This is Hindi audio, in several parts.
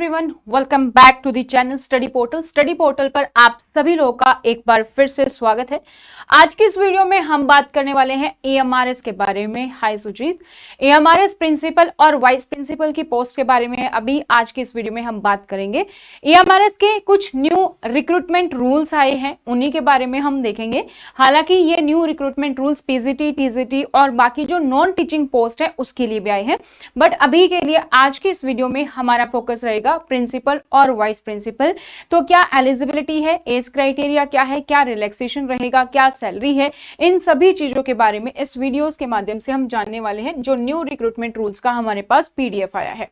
Everyone, welcome back to the channel study portal. Study portal पर आप सभी लोगों का एक बार फिर से स्वागत है। आज की इस वीडियो में हम बात करने वाले हैं एएमआरएस के बारे में। हाय सुजीत, एएमआरएस प्रिंसिपल और वाइस प्रिंसिपल की पोस्ट के बारे में अभी आज की इस वीडियो में हम बात करेंगे। एएमआरएस के कुछ न्यू रिक्रूटमेंट रूल्स आए हैं, उन्हीं के बारे में हम देखेंगे। हालांकि ये new recruitment rules PGT, TGT और बाकी जो नॉन टीचिंग पोस्ट है उसके लिए भी आए हैं, बट अभी के लिए आज की इस वीडियो में हमारा फोकस रहेगा प्रिंसिपल और वाइस प्रिंसिपल। तो क्या एलिजिबिलिटी है, एज क्राइटेरिया क्या है, क्या रिलैक्सेशन रहेगा, क्या सैलरी है, इन सभी चीजों के बारे में इस वीडियोस के माध्यम से हम जानने वाले हैं, जो न्यू रिक्रूटमेंट रूल्स का हमारे पास पीडीएफ आया है।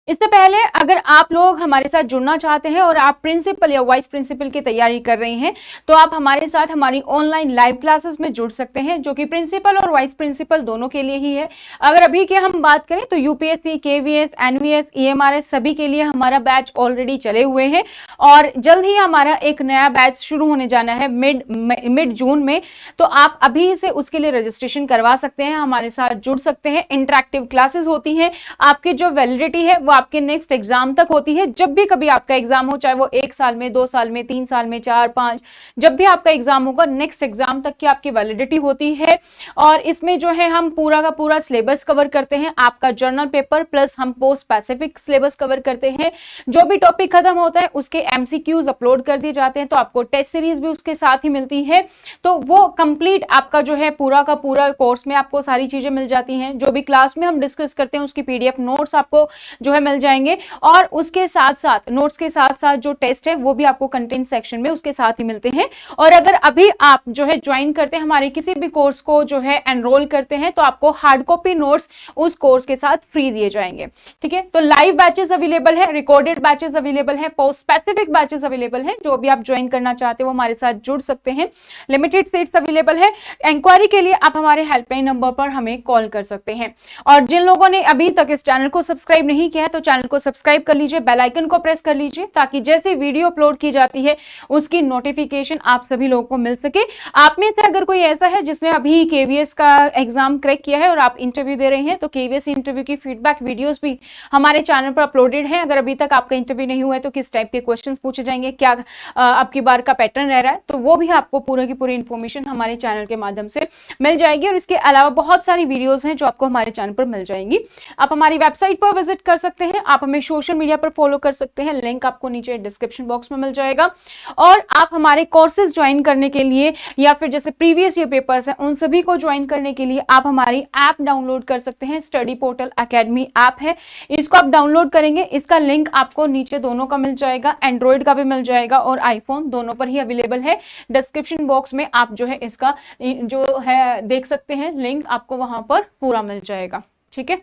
इससे पहले अगर आप लोग हमारे साथ जुड़ना चाहते हैं और आप प्रिंसिपल या वाइस प्रिंसिपल की तैयारी कर रहे हैं तो आप हमारे साथ हमारी ऑनलाइन लाइव क्लासेस में जुड़ सकते हैं, जो कि प्रिंसिपल और वाइस प्रिंसिपल दोनों के लिए ही है। अगर अभी के हम बात करें तो यूपीएससी, केवीएस, एनवीएस, ईएमआरएस सभी के लिए हमारा बैच ऑलरेडी चले हुए हैं और जल्द ही हमारा एक नया बैच शुरू होने जाना है मिड जून में। तो आप अभी से उसके लिए रजिस्ट्रेशन करवा सकते हैं, हमारे साथ जुड़ सकते हैं। इंटरेक्टिव क्लासेस होती हैं, आपकी जो वैलिडिटी है आपके नेक्स्ट एग्जाम तक होती है। जब भी कभी आपका एग्जाम हो, चाहे वो 1 साल में, 2 साल में, 3 साल में, 4, 5, जब भी आपका एग्जाम होगा, नेक्स्ट एग्जाम तक की आपकी वैलिडिटी होती है। और इसमें जो है हम पूरा का पूरा सिलेबस कवर करते हैं, आपका जर्नल पेपर प्लस हम पोस्ट स्पेसिफिक सिलेबस कवर करते हैं। जो भी टॉपिक खत्म होता है उसके एमसीक्यूज अपलोड कर दिए जाते हैं, तो आपको टेस्ट सीरीज भी उसके साथ ही मिलती है। तो वो कंप्लीट आपका जो है पूरा का पूरा कोर्स में आपको सारी चीजें मिल जाती हैं। जो भी क्लास में हम डिस्कस करते हैं उसकी पीडीएफ नोट्स आपको जो है मिल जाएंगे, और उसके साथ साथ नोट्स के साथ साथ जो टेस्ट है वो भी आपको कंटेंट सेक्शन में उसके साथ ही मिलते हैं। और अगर अभी आप जो है ज्वाइन करते हैं हमारे किसी भी कोर्स को जो है एनरोल करते हैं, तो आपको हार्ड कॉपी नोट्स उस कोर्स के साथ फ्री दिए जाएंगे। ठीक है, तो लाइव बैचेस अवेलेबल है, रिकॉर्डेड बैचेस अवेलेबल है, पोस्ट स्पेसिफिक बैचेस अवेलेबल है। जो भी आप ज्वाइन करना चाहते हो हमारे साथ जुड़ सकते हैं। लिमिटेड सीट्स अवेलेबल है। इंक्वायरी के लिए आप हमारे हेल्पलाइन नंबर पर हमें कॉल कर सकते हैं। और जिन लोगों ने अभी तक इस चैनल को सब्सक्राइब नहीं किया है तो चैनल को सब्सक्राइब कर लीजिए, बेल आइकन को प्रेस कर लीजिए, ताकि जैसे वीडियो अपलोड की जाती है उसकी नोटिफिकेशन आप सभी लोगों को मिल सके। आप में से अगर कोई ऐसा है जिसने अभी केवीएस का एग्जाम क्रैक किया है और आप इंटरव्यू दे रहे हैं, तो केवीएस इंटरव्यू की फीडबैक वीडियोस भी हमारे चैनल पर अपलोडेड है। अगर अभी तक आपका इंटरव्यू नहीं हुआ है तो किस टाइप के क्वेश्चंस पूछे जाएंगे, क्या आपकी बार का पैटर्न रह रहा है, तो वो भी आपको पूरी की पूरी इंफॉर्मेशन हमारे चैनल के माध्यम से मिल जाएगी। और इसके अलावा बहुत सारी वीडियोस हैं जो आपको हमारे चैनल पर मिल जाएंगी। आप हमारी वेबसाइट पर विजिट कर सकते हैं, आप हमें सोशल मीडिया पर फॉलो कर सकते हैं, लिंक आपको नीचे डिस्क्रिप्शन बॉक्स में मिल जाएगा। और आप हमारे कोर्सेज ज्वाइन करने के लिए या फिर जैसे प्रीवियस ईयर पेपर्स हैं उन सभी को ज्वाइन करने के लिए आप हमारी ऐप डाउनलोड कर सकते हैं। स्टडी पोर्टल एकेडमी ऐप है, इसको आप डाउनलोड करेंगे, इसका लिंक आपको नीचे दोनों का मिल जाएगा, एंड्रॉइड का भी मिल जाएगा और आईफोन दोनों पर ही अवेलेबल है। डिस्क्रिप्शन बॉक्स में आप जो है इसका जो है देख सकते हैं, लिंक आपको वहां पर पूरा मिल जाएगा। ठीक है,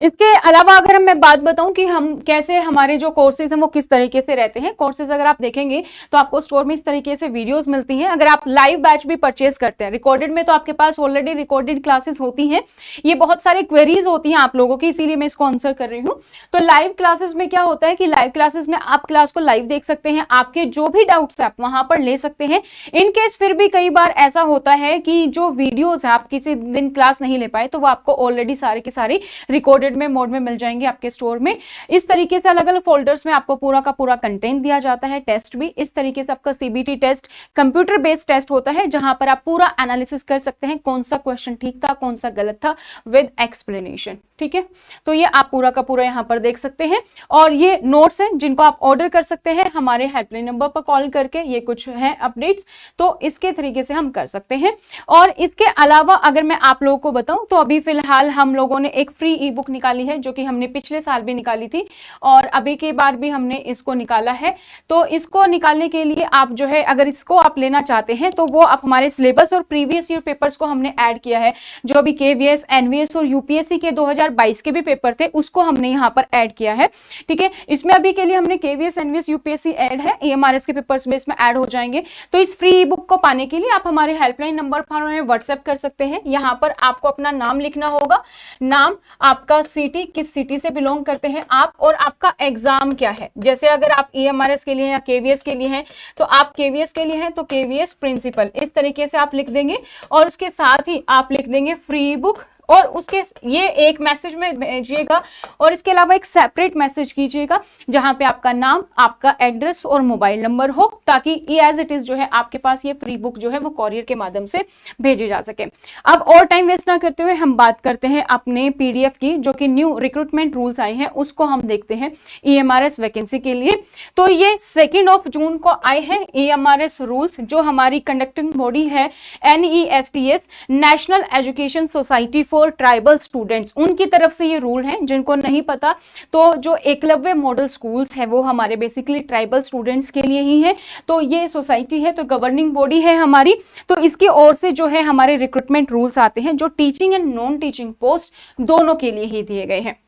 इसके अलावा अगर मैं बात बताऊं कि हम कैसे हमारे जो कोर्सेज हैं वो किस तरीके से रहते हैं। कोर्सेज अगर आप देखेंगे तो आपको स्टोर में इस तरीके से वीडियोस मिलती हैं। अगर आप लाइव बैच भी परचेज करते हैं, रिकॉर्डेड में तो आपके पास ऑलरेडी रिकॉर्डेड क्लासेस होती हैं। ये बहुत सारी क्वेरीज होती हैं आप लोगों की, इसीलिए मैं इसको आंसर कर रही हूँ। तो लाइव क्लासेस में क्या होता है कि लाइव क्लासेस में आप क्लास को लाइव देख सकते हैं, आपके जो भी डाउट्स है आप वहां पर ले सकते हैं। इनकेस फिर भी कई बार ऐसा होता है कि जो वीडियोज है आप किसी दिन क्लास नहीं ले पाए, तो वो आपको ऑलरेडी सारे की सारी रिकॉर्डेड में मोड में मिल जाएंगे आपके स्टोर में। इस तरीके से अलग अलग फोल्डर्स में आपको पूरा का पूरा कंटेंट दिया जाता है। टेस्ट भी इस तरीके से आपका CBT test computer based test होता है, जहां पर आप पूरा एनालिसिस कर सकते हैं, कौन सा क्वेश्चन ठीक था, कौन सा गलत था, विद एक्सप्लेनेशन। ठीक है, तो ये आप पूरा का पूरा यहां पर देख सकते हैं। और ये नोट्स हैं जिनको आप ऑर्डर कर सकते हैं हमारे हेल्पलाइन नंबर पर कॉल करके। ये कुछ है अपडेट्स, तो इसके तरीके से हम कर सकते हैं। और इसके अलावा अगर मैं आप लोगों को बताऊं तो अभी फिलहाल हम लोगों ने एक फ्री ई बुक निकाली है, जो कि हमने पिछले साल भी निकाली थी और अभी के बार भी हमने इसको निकाला है। तो इसको निकालने के लिए आप जो है अगर इसको आप लेना चाहते हैं तो वो आप हमारे सिलेबस और प्रीवियस ईयर पेपर्स को हमने ऐड किया है। जो अभी केवीएस, एनवीएस और यूपीएससी के 2022 के भी पेपर थे उसको हमने यहाँ पर ऐड किया है। ठीक है, इसमें अभी के लिए हमने केवीएस, एनवीएस, यूपीएससी ऐड है, ईएमआरएस के पेपर्स में इसमें ऐड हो जाएंगे। तो इस फ्री ई बुक को पाने के लिए आप हमारे हेल्पलाइन नंबर पर हमें व्हाट्सएप कर सकते हैं। यहाँ पर आपको अपना नाम लिखना होगा, नाम, आपका सिटी, किस सिटी से बिलोंग करते हैं आप, और आपका एग्जाम क्या है। जैसे अगर आप ईएमआरएस के लिए या केवीएस के लिए हैं तो आप केवीएस के लिए हैं तो केवीएस प्रिंसिपल, इस तरीके से आप लिख देंगे। और उसके साथ ही आप लिख देंगे फ्री बुक और उसके ये एक मैसेज में भेजिएगा और इसके अलावा एक सेपरेट मैसेज कीजिएगा जहां पे आपका नाम, आपका एड्रेस और मोबाइल नंबर हो, ताकि एज इट इज जो है आपके पास ये फ्री बुक जो है वो कॉरियर के माध्यम से भेजी जा सके। अब और टाइम वेस्ट ना करते हुए हम बात करते हैं अपने पीडीएफ की, जो कि न्यू रिक्रूटमेंट रूल्स आए हैं उसको हम देखते हैं ईएमआरएस वैकेंसी के लिए। तो ये 2 जून को आए हैं ईएमआरएस रूल्स, जो हमारी कंडक्टिंग बॉडी है NESTS, national education society for tribal students, उनकी तरफ से ये रूल है। जिनको नहीं पता तो जो एकलव्य मॉडल स्कूल्स है वो हमारे बेसिकली ट्राइबल स्टूडेंट्स के लिए ही है। तो ये सोसाइटी है, तो गवर्निंग बॉडी है हमारी, तो इसकी ओर से जो है हमारे रिक्रूटमेंट रूल्स आते हैं, जो teaching and non teaching post दोनों के लिए ही दिए गए हैं।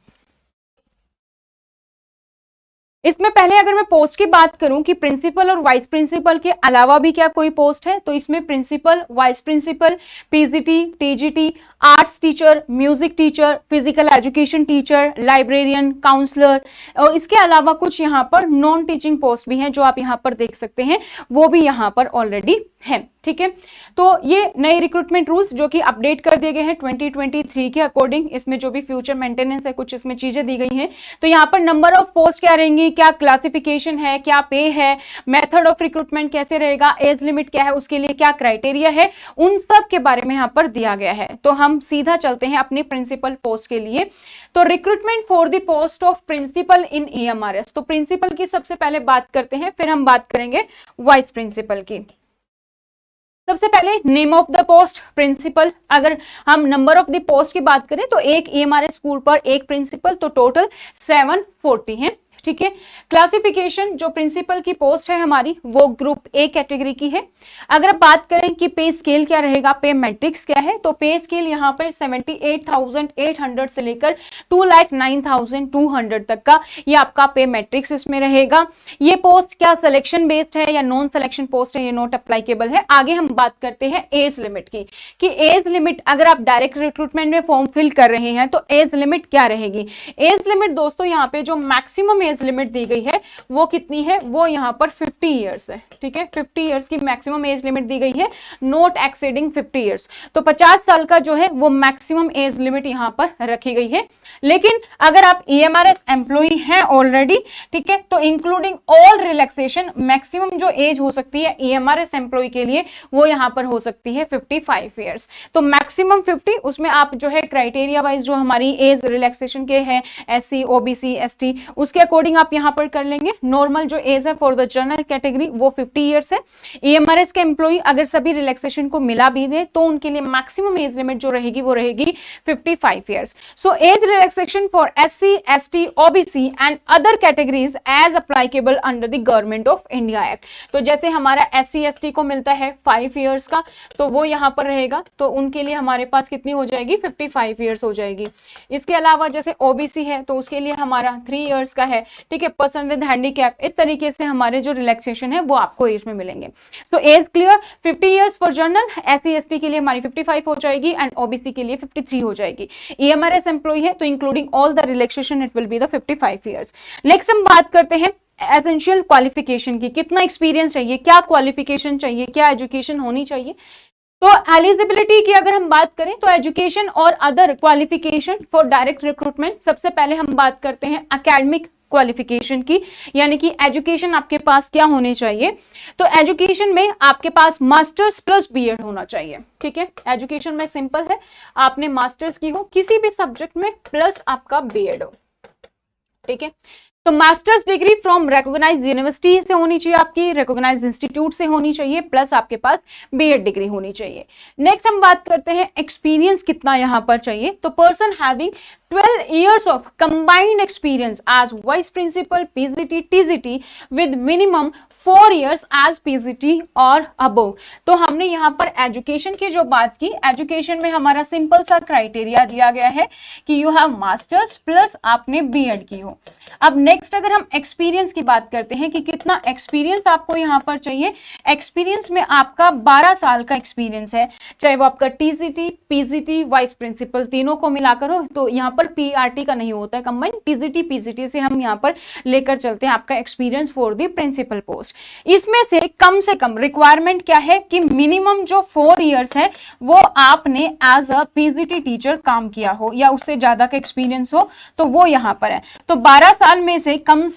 इसमें पहले अगर मैं पोस्ट की बात करूं कि प्रिंसिपल और वाइस प्रिंसिपल के अलावा भी क्या कोई पोस्ट है, तो इसमें principal, vice principal, PGT, TGT, arts teacher, music teacher, physical education teacher, librarian, counsellor, और इसके अलावा कुछ यहाँ पर नॉन टीचिंग पोस्ट भी हैं जो आप यहाँ पर देख सकते हैं, वो भी यहाँ पर ऑलरेडी है। ठीक है, तो ये नए रिक्रूटमेंट रूल्स जो कि अपडेट कर दिए गए हैं 2023 के अकॉर्डिंग, इसमें जो भी फ्यूचर मेंटेनेंस है कुछ इसमें चीजें दी गई हैं। तो यहाँ पर नंबर ऑफ पोस्ट क्या रहेंगी, क्या क्लासिफिकेशन है, क्या पे है, मेथड ऑफ रिक्रूटमेंट कैसे रहेगा, एज लिमिट क्या है, उसके लिए क्या क्राइटेरिया है, उन सब के बारे में यहाँ पर दिया गया है। तो हम सीधा चलते हैं अपनी प्रिंसिपल पोस्ट के लिए। तो recruitment for the post of principal in EMRS, तो प्रिंसिपल की सबसे पहले बात करते हैं, फिर हम बात करेंगे वाइस प्रिंसिपल की। सबसे पहले name of the post principal. अगर हम नंबर ऑफ द पोस्ट की बात करें तो एक ईएमआरएस स्कूल पर एक प्रिंसिपल, तो टोटल 740 है। ठीक है, क्लासिफिकेशन जो प्रिंसिपल की पोस्ट है हमारी वो ग्रुप ए कैटेगरी की है। अगर बात करें कि पे स्केल क्या रहेगा, पे मैट्रिक्स क्या है, तो पे स्केल यहाँ पर 78,800 से लेकर 2,09,200 तक का ये आपका पे मैट्रिक्स इसमें रहेगा। ये पोस्ट क्या सिलेक्शन बेस्ड है या नॉन सिलेक्शन पोस्ट है, ये नॉट अप्लाइकेबल है। आगे हम बात करते हैं एज लिमिट की, कि एज लिमिट अगर आप डायरेक्ट रिक्रूटमेंट में फॉर्म फिल कर रहे हैं तो एज लिमिट क्या रहेगी। एज लिमिट दोस्तों यहाँ पे जो मैक्सिमम एज लिमिट दी गई है वो कितनी है, वो यहाँ पर 50 इयर्स है। ठीक है, 50 इयर्स की मैक्सिमम एज लिमिट दी गई है, नॉट एक्सीडिंग 50 इयर्स। तो 50 साल का जो है वो मैक्सिमम एज लिमिट यहाँ पर रखी गई है। लेकिन अगर आप ईएमआरएस एम्प्लॉई हैं ऑलरेडी, ठीक है, तो इंक्लूडिंग ऑल रिलैक्सेशन मैक्सिमम जो एज हो सकती है ईएमआरएस एम्प्लॉई के लिए वो यहाँ पर हो सकती है 55 इयर्स। तो मैक्सिमम 50, उसमें आप जो है क्राइटेरिया वाइज जो हमारी एज रिलैक्सेशन के हैं SC, OBC, ST, उसके अकॉर्डिंग आप यहाँ पर कर लेंगे। नॉर्मल जो एज है फॉर द जनरल कैटेगरी वो 50 इयर्स है। ईएमआरएस के एम्प्लॉई अगर सभी रिलैक्सेशन को मिला भी दे तो उनके लिए मैक्सिमम एज लिमिट जो रहेगी वो रहेगी 55 years. So age relaxation for SC, ST, OBC and other categories as applicable under the government of India act. तो जैसे हमारा SC, ST को मिलता है 5 इयर्स का, तो वो यहाँ पर रहेगा, तो उनके लिए हमारे पास कितनी हो जाएगी, 55 इयर्स हो जाएगी। इसके अलावा जैसे OBC है तो उसके लिए हमारा 3 इयर्स का है। ठीक है, पर्सन विद हैंडीकैप, इस तरीके से हमारे जो रिलैक्सेशन है वो आपको एज में मिलेंगे। So age clear, 50 years for general, SC, ST के लिए हमारी 55 हो जाएगी एंड OBC के लिए 53 हो जाएगी। ईएमआरएस एम्प्लॉई है तो including all the relaxation it will be the 55 years. Next हम बात करते हैं एसेंशियल क्वालिफिकेशन की, कितना एक्सपीरियंस चाहिए, क्या क्वालिफिकेशन चाहिए, क्या एजुकेशन होनी चाहिए। तो एलिजिबिलिटी की अगर हम बात करें तो एजुकेशन और other qualification for direct recruitment, सबसे पहले हम बात करते हैं एकेडमिक क्वालिफिकेशन की, यानी कि एजुकेशन आपके पास क्या होनी चाहिए। तो एजुकेशन में आपके पास मास्टर्स प्लस बीएड होना चाहिए। ठीक है, एजुकेशन में सिंपल है, आपने मास्टर्स की हो किसी भी सब्जेक्ट में प्लस आपका बीएड हो। ठीक है, तो masters degree from recognised university से होनी चाहिए, आपकी रिकॉग्नाइज्ड इंस्टीट्यूट से होनी चाहिए, प्लस आपके पास बीएड डिग्री होनी चाहिए। नेक्स्ट हम बात करते हैं एक्सपीरियंस कितना यहाँ पर चाहिए। तो person having 12 years of combined experience as vice principal, PGT, TGT with minimum 4 years as PGT और above। तो हमने यहाँ पर एजुकेशन की जो बात की, एजुकेशन में हमारा सिंपल सा क्राइटेरिया दिया गया है कि यू हैव मास्टर्स प्लस आपने बीएड की हो। अब नेक्स्ट अगर हम एक्सपीरियंस की बात करते हैं कि कितना एक्सपीरियंस आपको यहाँ पर चाहिए। एक्सपीरियंस में आपका 12 साल का एक्सपीरियंस है, चाहे वो आपका TGT, PGT, वाइस प्रिंसिपल तीनों को मिलाकर हो। तो यहाँ पर PRT का नहीं होता है कंबाइन, TGT, PGT से हम यहाँ पर लेकर चलते हैं आपका experience for the principal post. Post. इसमें से कम रिक्वायरमेंट क्या है कि मिनिमम जो 4 इयर्स है वो आपने एज अ पीजीटी टीचर काम किया हो या उससे ज्यादा का एक्सपीरियंस हो, तो वो यहाँ पर है। तो 12 साल में से कम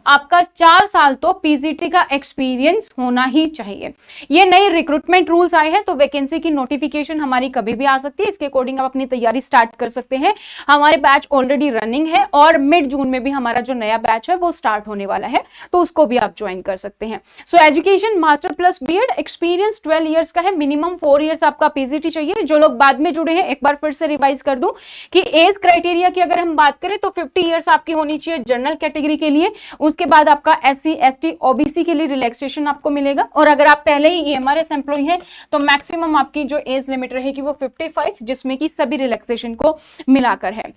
आपका 4 साल तो पीजीटी का एक्सपीरियंस होना ही चाहिए। ये नई रिक्रूटमेंट रूल्स आए हैं, तो वैकेंसी की नोटिफिकेशन हमारी कभी भी आ सकती है, इसके अकॉर्डिंग आप अपनी तैयारी स्टार्ट कर सकते हैं। हमारे बैच ऑलरेडी रनिंग है और मिड जून में भी हमारा जो नया बैच है वो स्टार्ट होने वाला है, तो उसको भी आप ज्वाइन कर सकते हैं। So education master plus BEd, experience 12 years का है, मिनिमम 4 इयर्स आपका पीजीटी चाहिए। जो लोग बाद में जुड़े हैं, एक बार फिर से रिवाइज कर दूं कि एज क्राइटेरिया की अगर हम बात करें तो 50 इयर्स आपकी होनी चाहिए जनरल कैटेगरी के लिए। उसके बाद आपका एससी एसटी ओबीसी के लिए रिलैक्सेशन आपको मिलेगा, और अगर आप पहले ही ईएमआरएस एम्प्लॉय हैं तो मैक्सिमम आपकी जो एज लिमिट रहेगी वो 55, जिसमें कि सभी रिलैक्सेशन को मिलाकर है।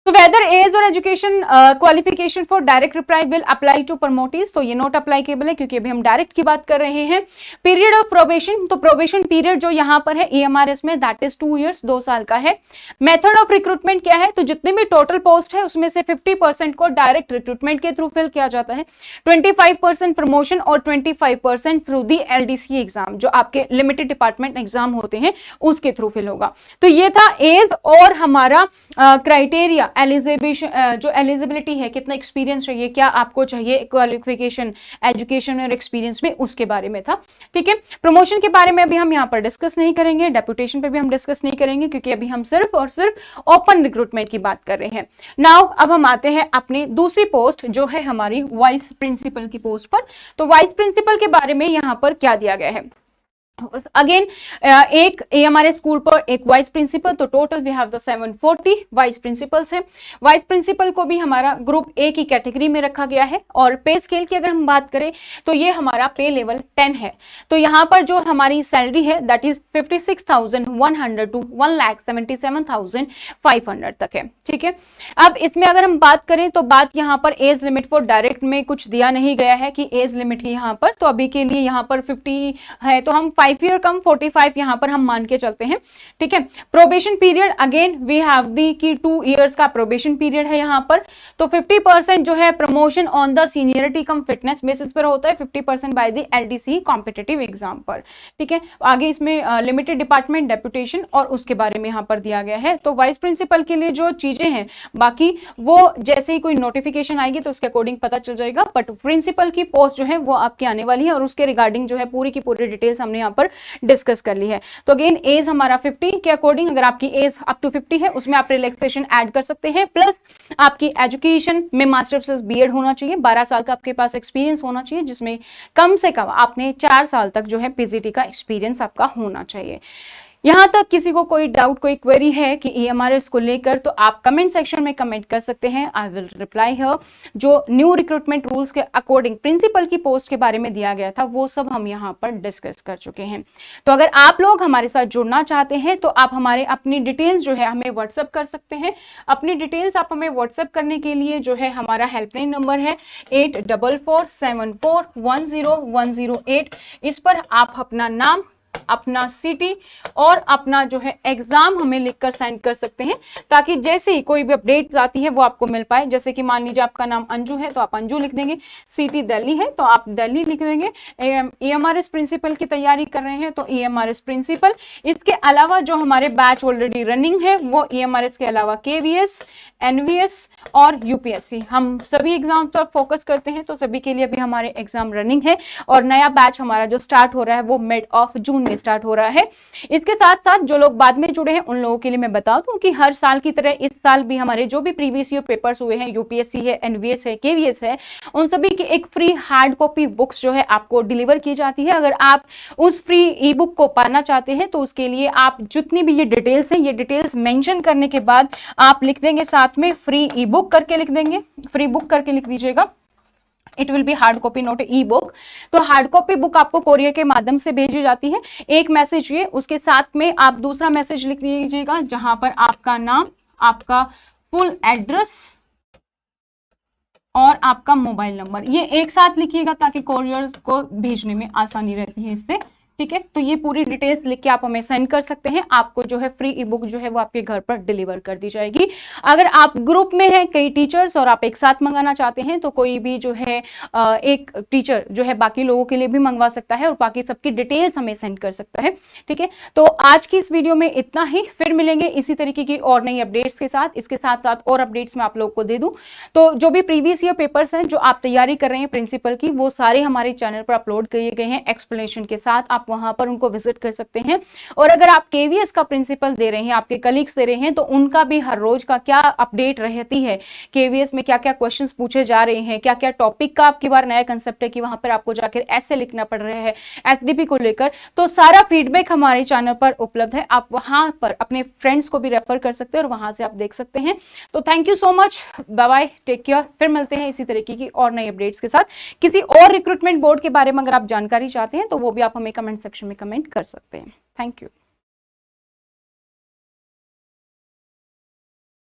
तो वेदर एज और education qualification for direct reply will apply to promotees, तो ये नॉट अप्लाईकेबल है क्योंकि अभी हम डायरेक्ट की बात कर रहे हैं। पीरियड ऑफ प्रोबेशन, तो प्रोबेशन पीरियड जो यहाँ पर है ईएमआरएस में दैट इज 2 इयर्स, 2 साल का है। मेथड ऑफ रिक्रूटमेंट क्या है, तो जितने भी टोटल पोस्ट है उसमें से 50% को डायरेक्ट रिक्रूटमेंट के थ्रू फिल किया जाता है, 25% प्रमोशन और 25% थ्रू दी एलडीसी एग्जाम, जो आपके लिमिटेड डिपार्टमेंट एग्जाम होते हैं उसके थ्रू फिल होगा। तो ये था एज और हमारा क्राइटेरिया एलिजिबिलिटी, जो एलिजिबिलिटी है, कितना एक्सपीरियंस चाहिए, क्या आपको चाहिए क्वालिफिकेशन एजुकेशन और एक्सपीरियंस में, उसके बारे में था। ठीक है, प्रमोशन के बारे में अभी हम यहाँ पर डिस्कस नहीं करेंगे, डेप्यूटेशन पे भी हम डिस्कस नहीं करेंगे, क्योंकि अभी हम सिर्फ और सिर्फ ओपन रिक्रूटमेंट की बात कर रहे हैं। नाउ अब हम आते हैं अपनी दूसरी पोस्ट जो है हमारी वाइस प्रिंसिपल की पोस्ट पर। तो वाइस प्रिंसिपल के बारे में यहाँ पर क्या दिया गया है, अगेन एक एएमआरएस स्कूल पर एक वाइस प्रिंसिपल, तो total we have the 740 vice principals हैं। वाइस प्रिंसिपल को भी हमारा ग्रुप ए की कैटेगरी में रखा गया है। और पे स्केल की अगर हम बात करें तो ये हमारा पे लेवल 10 है। तो यहाँ पर जो हमारी सैलरी है दैट इज 56,100 टू 1,77,500 तक है। ठीक है, अब इसमें अगर हम बात करें तो बात यहाँ पर एज लिमिट फॉर डायरेक्ट में कुछ दिया नहीं गया है कि एज लिमिट ही यहाँ पर, तो अभी के लिए यहाँ पर 50 है, तो हम 5 ईयर कम 45 यहाँ पर हम मान के चलते हैं। ठीक है, probation period again we have the की 2 इयर्स का प्रोबेशन पीरियड है यहाँ पर। तो 50% जो है promotion on the seniority come fitness basis पर होता है, 50% by the LDC competitive exam पर। ठीक है, आगे इसमें लिमिटेड डिपार्टमेंट डेप्यूटेशन और उसके बारे में यहाँ पर दिया गया है। तो वाइस प्रिंसिपल के लिए जो चीजें हैं बाकी वो जैसे ही कोई नोटिफिकेशन आएगी तो उसके अकॉर्डिंग पता चल जाएगा, बट प्रिंसिपल की पोस्ट जो है वो आपकी आने वाली है और उसके रिगार्डिंग जो है पूरी की पूरी डिटेल्स हमने यहाँ पर डिस्कस कर ली है। तो अगेन एज हमारा 50 के अकॉर्डिंग, अगर आपकी एज अप टू 50 है उसमें आप रिलैक्सेशन ऐड कर सकते हैं, प्लस आपकी एजुकेशन में मास्टर प्लस बीएड होना चाहिए, 12 साल का आपके पास एक्सपीरियंस होना चाहिए, जिसमें कम से कम आपने 4 साल तक जो है पीजीटी का एक्सपीरियंस आपका होना चाहिए। यहां तक किसी को कोई डाउट कोई क्वेरी है कि ईएमआरएस को लेकर तो आप कमेंट सेक्शन में कमेंट कर सकते हैं, आई विल रिप्लाई हियर। जो न्यू रिक्रूटमेंट रूल्स के अकॉर्डिंग प्रिंसिपल की पोस्ट के बारे में दिया गया था वो सब हम यहां पर डिस्कस कर चुके हैं। तो अगर आप लोग हमारे साथ जुड़ना चाहते हैं तो आप हमारे अपनी डिटेल्स जो है हमें व्हाट्सएप कर सकते हैं। अपनी डिटेल्स आप हमें व्हाट्सएप करने के लिए जो है हमारा हेल्पलाइन नंबर है 8447410108। इस पर आप अपना नाम, अपना सिटी और अपना जो है एग्जाम हमें लिखकर सेंड कर सकते हैं, ताकि जैसे ही कोई भी अपडेट आती है वो आपको मिल पाए। जैसे कि मान लीजिए आपका नाम अंजू है तो आप अंजू लिख देंगे, सिटी दिल्ली है तो आप दिल्ली लिख देंगे, ईएमआरएस प्रिंसिपल की तैयारी कर रहे हैं तो ईएमआरएस प्रिंसिपल। इसके अलावा जो हमारे बैच ऑलरेडी रनिंग है वो ईएमआरएस के अलावा केवीएस, एनवीएस और यूपीएससी, हम सभी एग्जाम पर फोकस करते हैं, तो सभी के लिए अभी हमारे एग्जाम रनिंग है। और नया बैच हमारा जो स्टार्ट हो रहा है वो मिड ऑफ जून में स्टार्ट हो रहा है। इसके साथ साथ जो लोग बाद में जुड़े हैं उन लोगों के लिए मैं बता दूं कि हर साल की तरह इस साल भी हमारे जो भी प्रीवियस ईयर पेपर्स हुए हैं, यूपीएससी है, एनवीएस है, केवीएस है, उन सभी की एक फ्री हार्ड कॉपी बुक्स जो है आपको डिलीवर की जाती है। अगर आप उस फ्री ई बुक को पाना चाहते हैं तो उसके लिए आप जितनी भी ये डिटेल्स हैं, ये डिटेल्स मेंशन करने के बाद आप लिख देंगे साथ में फ्री ई बुक करके लिख देंगे, फ्री बुक करके लिख दीजिएगा। It will be hard copy note E book. तो हार्ड कॉपी बुक आपको कोरियर के माध्यम से भेजी जाती है। एक मैसेज ये, उसके साथ में आप दूसरा मैसेज लिख दीजिएगा जहां पर आपका नाम, आपका फुल एड्रेस और आपका मोबाइल नंबर, ये एक साथ लिखिएगा ताकि कोरियर को भेजने में आसानी रहती है इससे। ठीक है, तो ये पूरी डिटेल्स लिख के आप हमें सेंड कर सकते हैं। आपको जो है फ्री ई बुक जो है वो आपके घर पर डिलीवर कर दी जाएगी। अगर आप ग्रुप में हैं कई टीचर्स और आप एक साथ मंगाना चाहते हैं तो कोई भी जो है एक टीचर जो है बाकी लोगों के लिए भी मंगवा सकता है और बाकी सबकी डिटेल्स हमें सेंड कर सकता है। ठीक है, तो आज की इस वीडियो में इतना ही, फिर मिलेंगे इसी तरीके की और नई अपडेट्स के साथ। इसके साथ साथ और अपडेट्स मैं आप लोगों को दे दूं तो जो भी प्रीवियस ईयर पेपर्स हैं जो आप तैयारी कर रहे हैं प्रिंसिपल की, वो सारे हमारे चैनल पर अपलोड किए गए हैं एक्सप्लेनेशन के साथ। आप वहां पर उनको विजिट कर सकते हैं। और अगर आप केवीएस का प्रिंसिपल दे रहे हैं, आपके कलीग्स दे रहे हैं, तो उनका भी हर रोज का क्या अपडेट रहती है, केवीएस में क्या क्या क्वेश्चंस पूछे जा रहे हैं, क्या क्या टॉपिक का आपकी बार नया कंसेप्ट है कि वहां पर आपको जाकर ऐसे लिखना पड़ रहा है एसडीपी को लेकर, तो सारा फीडबैक हमारे चैनल पर उपलब्ध है। आप वहां पर अपने फ्रेंड्स को भी रेफर कर सकते हैं और वहां से आप देख सकते हैं। तो thank you so much, bye bye, take care. फिर मिलते हैं इसी तरीके की और नई अपडेट्स के साथ। किसी और रिक्रूटमेंट बोर्ड के बारे में अगर आप जानकारी चाहते हैं तो वो भी आप हमें कमेंट सेक्शन में कमेंट कर सकते हैं। Thank you.